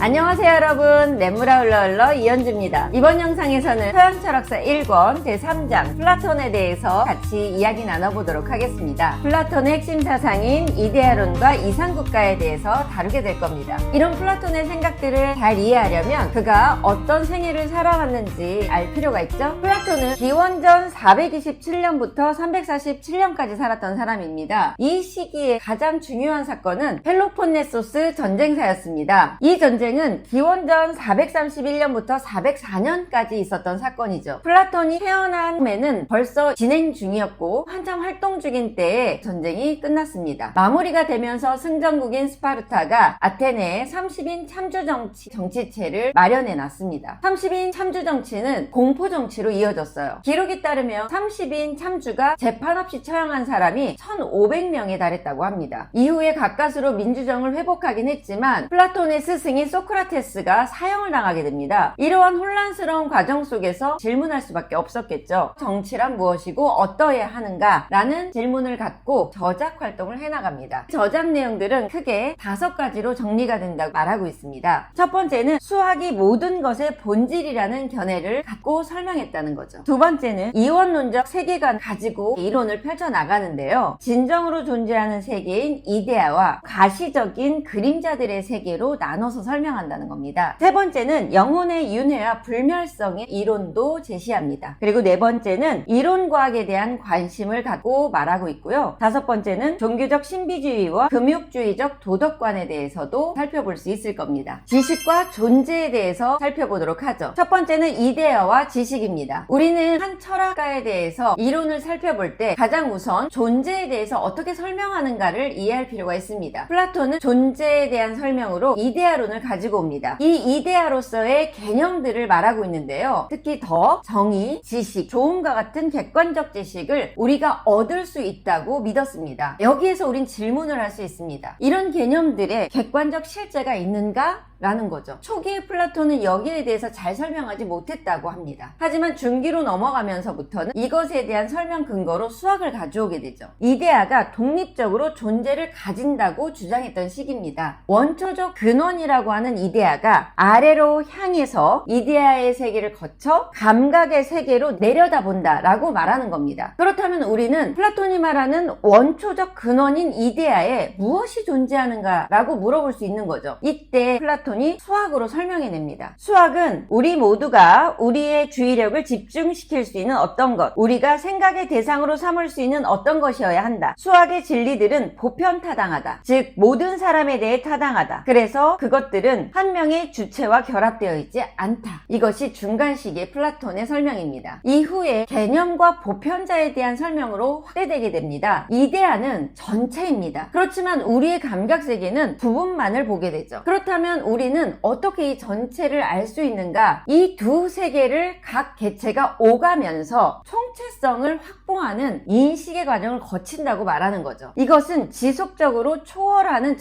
안녕하세요 여러분, 뇌물아 흘러흘러 이현주입니다. 이번 영상에서는 서양철학사 1권 제3장 플라톤에 대해서 같이 이야기 나눠보도록 하겠습니다. 플라톤의 핵심 사상인 이데아론과 이상국가에 대해서 다루게 될 겁니다. 이런 플라톤의 생각들을 잘 이해하려면 그가 어떤 생애를 살아왔는지 알 필요가 있죠. 플라톤은 기원전 427년부터 347년까지 살았던 사람입니다. 이 시기에 가장 중요한 사건은 펠로폰네소스 전쟁사였습니다. 이 전쟁은 기원전 431년부터 404년까지 있었던 사건이죠. 플라톤이 태어난 해에는 벌써 진행 중이었고 한참 활동 중인 때에 전쟁이 끝났습니다. 마무리가 되면서 승전국인 스파르타가 아테네에 30인 참주 정치체를 마련해 놨습니다. 30인 참주 정치는 공포 정치로 이어졌어요. 기록에 따르면 30인 참주가 재판 없이 처형한 사람이 1500명에 달했다고 합니다. 이후에 가까스로 민주정을 회복하긴 했지만 플라톤의 스승인 소크라테스가 사형을 당하게 됩니다. 이러한 혼란스러운 과정 속에서 질문할 수밖에 없었겠죠. 정치란 무엇이고 어떠해야 하는가? 라는 질문을 갖고 저작 활동을 해나갑니다. 저작 내용들은 크게 5가지로 정리가 된다고 말하고 있습니다. 첫 번째는 수학이 모든 것의 본질이라는 견해를 갖고 설명했다는 거죠. 두 번째는 이원론적 세계관 가지고 이론을 펼쳐나가는데요. 진정으로 존재하는 세계인 이데아와 가시적인 그림자들의 세계로 나눠서 설명한다는 겁니다. 세 번째는 영혼의 윤회와 불멸성의 이론도 제시합니다. 그리고 네 번째는 이론과학에 대한 관심을 갖고 말하고 있고요. 다섯 번째는 종교적 신비주의와 금욕주의적 도덕관에 대해서도 살펴볼 수 있을 겁니다. 지식과 존재에 대해서 살펴보도록 하죠. 첫 번째는 이데아와 지식입니다. 우리는 한 철학가에 대해서 이론을 살펴볼 때 가장 우선 존재에 대해서 어떻게 설명하는가를 이해할 필요가 있습니다. 플라톤은 존재에 대한 설명으로 이데아론을 가지고 옵니다. 이 이데아로서의 개념들을 말하고 있는데요. 특히 더, 정의, 지식, 좋음과 같은 객관적 지식을 우리가 얻을 수 있다고 믿었습니다. 여기에서 우린 질문을 할 수 있습니다. 이런 개념들의 객관적 실제가 있는가? 라는 거죠. 초기에 플라톤은 여기에 대해서 잘 설명하지 못했다고 합니다. 하지만 중기로 넘어가면서부터는 이것에 대한 설명 근거로 수학을 가져오게 되죠. 이데아가 독립적으로 존재를 가진다고 주장했던 시기입니다. 원초적 근원이라고 하는 이데아가 아래로 향해서 이데아의 세계를 거쳐 감각의 세계로 내려다본다 라고 말하는 겁니다. 그렇다면 우리는 플라톤이 말하는 원초적 근원인 이데아에 무엇이 존재하는가 라고 물어볼 수 있는 거죠. 이때 플라톤이 수학으로 설명해냅니다. 수학은 우리 모두가 우리의 주의력을 집중시킬 수 있는 어떤 것, 우리가 생각의 대상으로 삼을 수 있는 어떤 것이어야 한다. 수학의 진리들은 보편타당하다. 즉 모든 사람에 대해 타당하다. 그래서 그것들은 한 명의 주체와 결합되어 있지 않다. 이것이 중간 시기의 플라톤의 설명입니다. 이후에 개념과 보편자에 대한 설명으로 확대되게 됩니다. 이데아는 전체입니다. 그렇지만 우리의 감각세계는 부분만을 보게 되죠. 그렇다면 우리는 어떻게 이 전체를 알 수 있는가? 이 두 세계를 각 개체가 오가면서 총체성을 확보하는 인식의 과정을 거친다고 말하는 거죠. 이것은 지속적으로 초월하는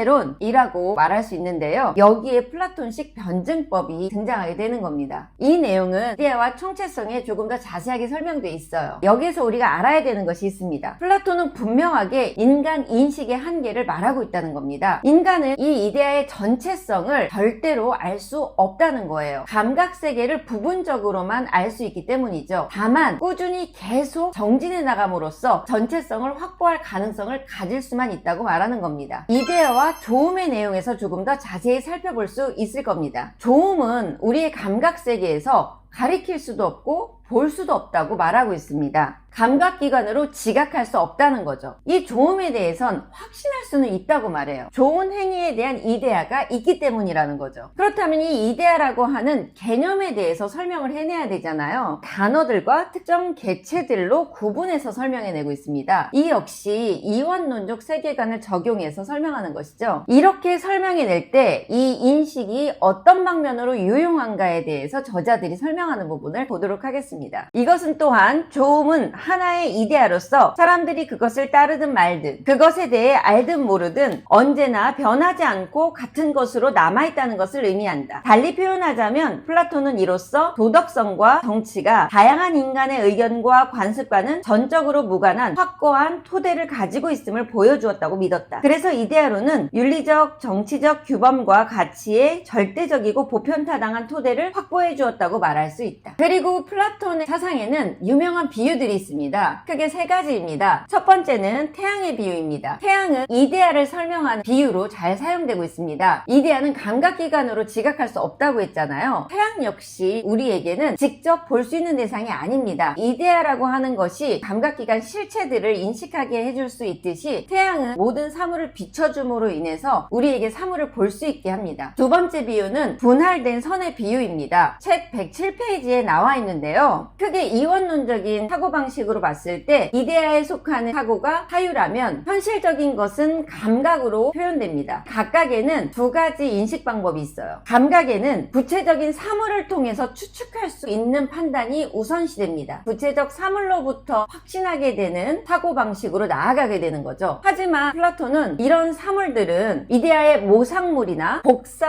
전체론이라고 말할 수 있는데요. 여기에 플라톤식 변증법이 등장하게 되는 겁니다. 이 내용은 이데아와 총체성에 조금 더 자세하게 설명되어 있어요. 여기에서 우리가 알아야 되는 것이 있습니다. 플라톤은 분명하게 인간 인식의 한계를 말하고 있다는 겁니다. 인간은 이 이데아의 전체성을 절대로 알 수 없다는 거예요. 감각세계를 부분적으로만 알 수 있기 때문이죠. 다만 꾸준히 계속 정진해 나감으로써 전체성을 확보할 가능성을 가질 수만 있다고 말하는 겁니다. 이데아와 조음의 내용에서 조금 더 자세히 살펴볼 수 있을 겁니다. 조음은 우리의 감각세계에서 가리킬 수도 없고 볼 수도 없다고 말하고 있습니다. 감각기관으로 지각할 수 없다는 거죠. 이 조음에 대해선 확신할 수는 있다고 말해요. 좋은 행위에 대한 이데아가 있기 때문이라는 거죠. 그렇다면 이 이데아라고 하는 개념에 대해서 설명을 해내야 되잖아요. 단어들과 특정 개체들로 구분해서 설명해내고 있습니다. 이 역시 이원론적 세계관을 적용해서 설명하는 것이죠. 이렇게 설명해낼 때 이 인식이 어떤 방면으로 유용한가에 대해서 저자들이 설명합니다. 설명하는 부분을 보도록 하겠습니다. 이것은 또한 조음은 하나의 이데아로서 사람들이 그것을 따르든 말든 그것에 대해 알든 모르든 언제나 변하지 않고 같은 것으로 남아있다는 것을 의미한다. 달리 표현하자면 플라톤은 이로써 도덕성과 정치가 다양한 인간의 의견과 관습과는 전적으로 무관한 확고한 토대를 가지고 있음을 보여주었다고 믿었다. 그래서 이데아로는 윤리적, 정치적 규범과 가치의 절대적이고 보편타당한 토대를 확보해 주었다고 말할 수 있다. 그리고 플라톤의 사상에는 유명한 비유들이 있습니다. 크게 세 가지입니다. 첫 번째는 태양의 비유입니다. 태양은 이데아를 설명하는 비유로 잘 사용되고 있습니다. 이데아는 감각기관으로 지각할 수 없다고 했잖아요. 태양 역시 우리에게는 직접 볼 수 있는 대상이 아닙니다. 이데아라고 하는 것이 감각기관 실체들을 인식하게 해줄 수 있듯이 태양은 모든 사물을 비춰줌으로 인해서 우리에게 사물을 볼 수 있게 합니다. 두 번째 비유는 분할된 선의 비유입니다. 책 107페이지에 나와 있는데요. 크게 이원론적인 사고방식으로 봤을 때 이데아에 속하는 사고가 사유라면 현실적인 것은 감각으로 표현됩니다. 각각에는 두 가지 인식 방법이 있어요. 감각에는 구체적인 사물을 통해서 추측할 수 있는 판단이 우선시됩니다. 구체적 사물로부터 확신하게 되는 사고방식으로 나아가게 되는 거죠. 하지만 플라톤은 이런 사물들은 이데아의 모상물이나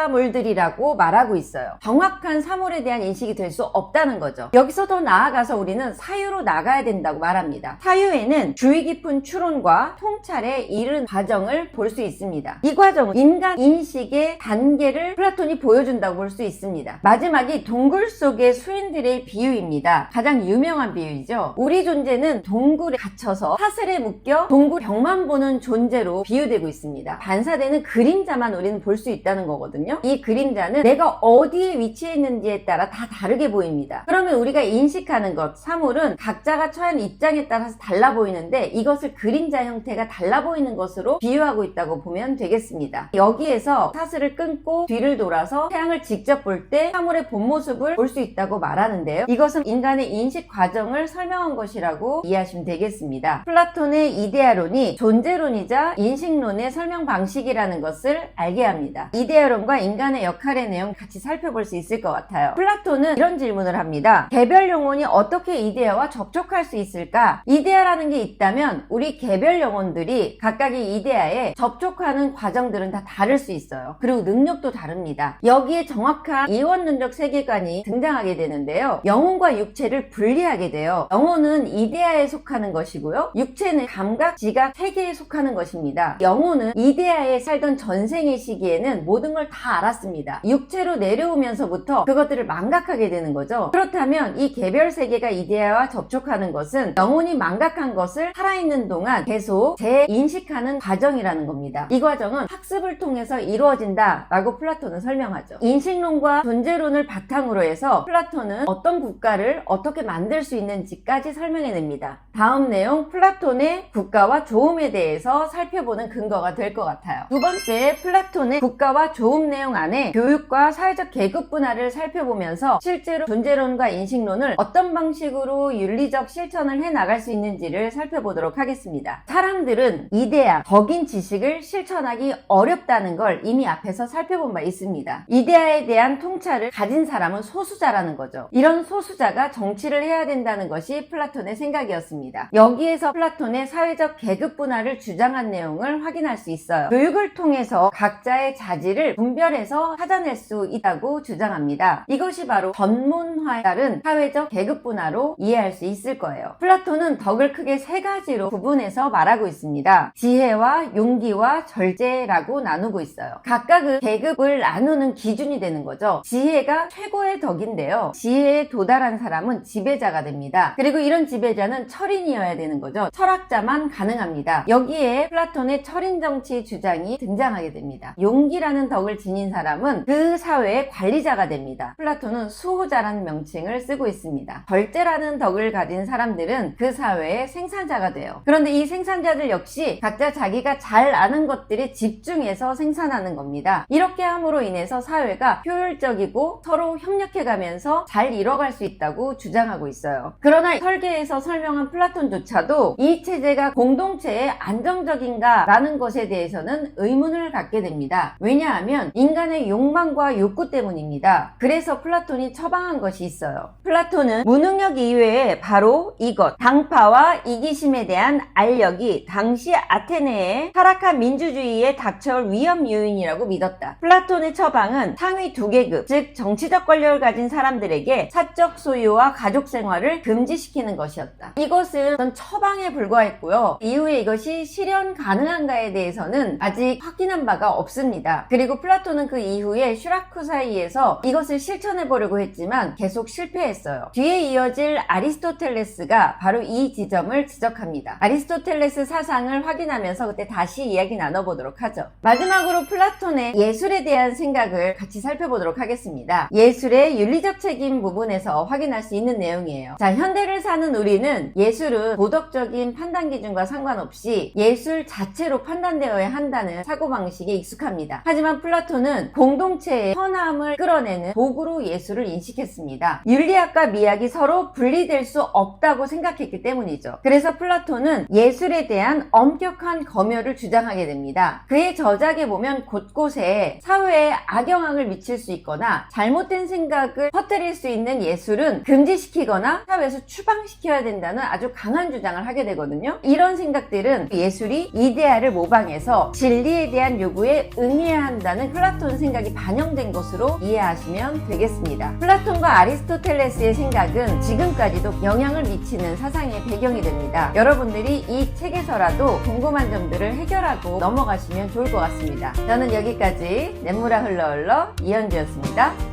복사물들이라고 말하고 있어요. 정확한 사물에 대한 인식이 될 수 없다는 거죠. 여기서 더 나아가서 우리는 사유로 나가야 된다고 말합니다. 사유에는 주의 깊은 추론과 통찰에 이른 과정을 볼 수 있습니다. 이 과정은 인간 인식의 단계를 플라톤이 보여준다고 볼 수 있습니다. 마지막이 동굴 속의 수인들의 비유입니다. 가장 유명한 비유이죠. 우리 존재는 동굴에 갇혀서 사슬에 묶여 동굴 벽만 보는 존재로 비유되고 있습니다. 반사되는 그림자만 우리는 볼 수 있다는 거거든요. 이 그림자는 내가 어디에 위치해 있는지에 따라 다 다르게 보입니다. 그러면 우리가 인식하는 것, 사물은 각자가 처한 입장에 따라서 달라 보이는데 이것을 그림자 형태가 달라 보이는 것으로 비유하고 있다고 보면 되겠습니다. 여기에서 사슬을 끊고 뒤를 돌아서 태양을 직접 볼 때 사물의 본 모습을 볼 수 있다고 말하는데요. 이것은 인간의 인식 과정을 설명한 것이라고 이해하시면 되겠습니다. 플라톤의 이데아론이 존재론이자 인식론의 설명 방식이라는 것을 알게 합니다. 이데아론과 인간의 역할의 내용 같이 살펴볼 수 있을 것 같아요. 플라톤은 이런 질문을 합니다. 개별 영혼이 어떻게 이데아와 접촉할 수 있을까? 이데아라는 게 있다면 우리 개별 영혼들이 각각의 이데아에 접촉하는 과정들은 다 다를 수 있어요. 그리고 능력도 다릅니다. 여기에 정확한 이원론적 세계관이 등장하게 되는데요. 영혼과 육체를 분리하게 돼요. 영혼은 이데아에 속하는 것이고요. 육체는 감각, 지각, 세계에 속하는 것입니다. 영혼은 이데아에 살던 전생의 시기에는 모든 걸 다 알았습니다. 육체로 내려오면서부터 그것들을 망각하게 되는 거죠. 그렇다면 이 개별 세계가 이데아와 접촉하는 것은 영혼이 망각한 것을 살아있는 동안 계속 재인식하는 과정이라는 겁니다. 이 과정은 학습을 통해서 이루어진다라고 플라톤은 설명하죠. 인식론과 존재론을 바탕으로 해서 플라톤은 어떤 국가를 어떻게 만들 수 있는지까지 설명해냅니다. 다음 내용 플라톤의 국가와 조음에 대해서 살펴보는 근거가 될 것 같아요. 두 번째, 플라톤의 국가와 조음 내용 안에 교육과 사회적 계급 분화를 살펴보면서 실제로 존재론과 인식론을 어떤 방식으로 윤리적 실천을 해나갈 수 있는지를 살펴보도록 하겠습니다. 사람들은 이데아, 덕인 지식을 실천하기 어렵다는 걸 이미 앞에서 살펴본 바 있습니다. 이데아에 대한 통찰을 가진 사람은 소수자라는 거죠. 이런 소수자가 정치를 해야 된다는 것이 플라톤의 생각이었습니다. 여기에서 플라톤의 사회적 계급 분화를 주장한 내용을 확인할 수 있어요. 교육을 통해서 각자의 자질을 분별해서 찾아낼 수 있다고 주장합니다. 이것이 바로 전문화에 따른 사회적 계급 분화로 이해할 수 있을 거예요. 플라톤은 덕을 크게 세 가지로 구분해서 말하고 있습니다. 지혜와 용기와 절제라고 나누고 있어요. 각각의 계급을 나누는 기준이 되는 거죠. 지혜가 최고의 덕인데요. 지혜에 도달한 사람은 지배자가 됩니다. 그리고 이런 지배자는 철인이어야 되는 거죠. 철학자만 가능합니다. 여기에 플라톤의 철인 정치 주장이 등장하게 됩니다. 용기라는 덕을 지닌 사람은 그 사회의 관리자가 됩니다. 플라톤은 수호자라는 명칭을 쓰고 있습니다. 절제라는 덕을 가진 사람들은 그 사회의 생산자가 돼요. 그런데 이 생산자들 역시 각자 자기가 잘 아는 것들에 집중해서 생산하는 겁니다. 이렇게 함으로 인해서 사회가 효율적이고 서로 협력해가면서 잘 이뤄갈 수 있다고 주장하고 있어요. 그러나 설계에서 설명한 플라톤조차도 이 체제가 공동체에 안정적인가 라는 것에 대해서는 의문을 갖게 됩니다. 왜냐하면 인간의 욕망과 욕구 때문입니다. 그래서 플라톤이 처방 처방한 것이 있어요. 플라톤은 무능력 이외에 바로 이것, 당파와 이기심에 대한 알력이 당시 아테네의 타락한 민주주의에 닥쳐올 위험 요인이라고 믿었다. 플라톤의 처방은 상위 2계급, 즉 정치적 권력을 가진 사람들에게 사적 소유와 가족 생활을 금지시키는 것이었다. 이것은 처방에 불과했고요. 이후에 이것이 실현 가능한가에 대해서는 아직 확인한 바가 없습니다. 그리고 플라톤은 그 이후에 슈라쿠사이에서 이것을 실천해 보려고 했지만 계속 실패했어요. 뒤에 이어질 아리스토텔레스가 바로 이 지점을 지적합니다. 아리스토텔레스 사상을 확인하면서 그때 다시 이야기 나눠보도록 하죠. 마지막으로 플라톤의 예술에 대한 생각을 같이 살펴보도록 하겠습니다. 예술의 윤리적 책임 부분에서 확인할 수 있는 내용이에요. 자, 현대를 사는 우리는 예술은 도덕적인 판단 기준과 상관없이 예술 자체로 판단되어야 한다는 사고방식에 익숙합니다. 하지만 플라톤은 공동체의 선함을 끌어내는 도구로 예술을 인식했습니다. 윤리학과 미학이 서로 분리될 수 없다고 생각했기 때문이죠. 그래서 플라톤은 예술에 대한 엄격한 검열을 주장하게 됩니다. 그의 저작에 보면 곳곳에 사회에 악영향을 미칠 수 있거나 잘못된 생각을 퍼뜨릴 수 있는 예술은 금지시키거나 사회에서 추방시켜야 된다는 아주 강한 주장을 하게 되거든요. 이런 생각들은 예술이 이데아를 모방해서 진리에 대한 요구에 응해야 한다는 플라톤 생각이 반영된 것으로 이해하시면 되겠습니다. 플라톤과 아리스토텔레스의 생각은 지금까지도 영향을 미치는 사상의 배경이 됩니다. 여러분들이 이 책에서라도 궁금한 점들을 해결하고 넘어가시면 좋을 것 같습니다. 저는 여기까지 냇물아 흘러 흘러 이현주였습니다.